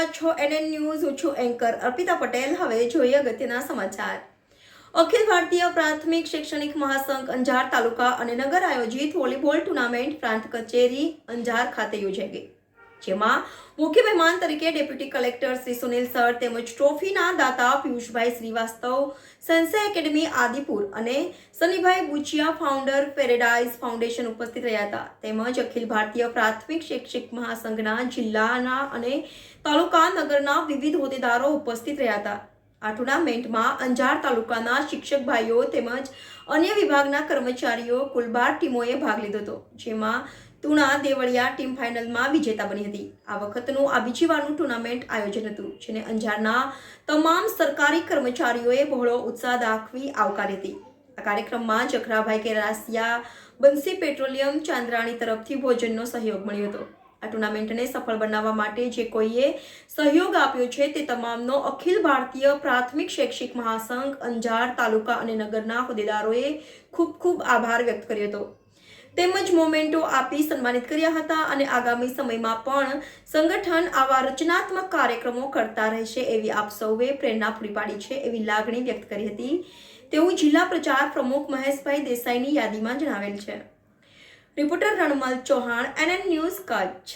રહ્યા છો NN news. હું છું એન્કર અર્પિતા પટેલ. હવે જોઈએ અગત્યના સમાચાર. અખિલ ભારતીય પ્રાથમિક શૈક્ષણિક મહાસંઘ અંજાર તાલુકા અને નગર આયોજિત વોલીબોલ ટુર્નામેન્ટ પ્રાંત કચેરી અંજાર ખાતે યોજાઈ ગઈ, જેમાં મુખ્ય મહેમાન તરીકે deputy collector Shri Sunil sir તેમજ ટ્રોફીના દાતા પિયુષભાઈ શ્રીવાસ્તવ, સંસય એકેડમી આદિપુર અને સનીભાઈ બુચિયા ફાઉન્ડર પેરેડાઇઝ ફાઉન્ડેશન ઉપસ્થિત રહ્યા હતા. તેમજ અખિલ ભારતીય પ્રાથમિક શૈક્ષિક મહાસંઘના જિલ્લાના અને તાલુકા નગરના વિવિધ હોદ્દેદારો ઉપસ્થિત રહ્યા હતા. આ ટુર્નામેન્ટમાં અંજાર તાલુકાના શિક્ષક ભાઈઓ તેમજ અન્ય વિભાગના કર્મચારીઓ કુલ 12 ટીમોએ ભાગ લીધો હતો, જેમાં તુણા દેવળિયા ટીમ ફાઇનલમાં વિજેતા બની હતી. આ વખતનું આ બીજી વારનું ટુર્નામેન્ટ આયોજન હતું, જેને અંજારના તમામ સરકારી કર્મચારીઓએ બહોળો ઉત્સાહ દાખવી આવકારી હતી. આ કાર્યક્રમમાં જખરાભાઈ કેરાસિયા, બંસી પેટ્રોલિયમ ચાંદ્રાણી તરફથી ભોજનનો સહયોગ મળ્યો હતો. આ ટુર્નામેન્ટને સફળ બનાવવા માટે જે કોઈએ સહયોગ આપ્યો છે તે તમામનો અખિલ ભારતીય પ્રાથમિક શૈક્ષિક મહાસંઘ અંજાર તાલુકા અને નગરના હોદ્દેદારોએ ખૂબ ખૂબ આભાર વ્યક્ત કર્યો હતો, તેમજ મોમેન્ટો આપી સન્માનિત કર્યા હતા અને આગામી સમયમાં પણ સંગઠન આવા રચનાત્મક કાર્યક્રમો કરતા રહેશે એવી આપ સૌએ પ્રેરણા પૂરી પાડી છે એવી લાગણી વ્યક્ત કરી હતી, તેવું જિલ્લા પ્રચાર પ્રમુખ મહેશભાઈ દેસાઈની યાદીમાં જણાવેલ છે. Reporter Ranmal Chauhan, NN news, Kutch.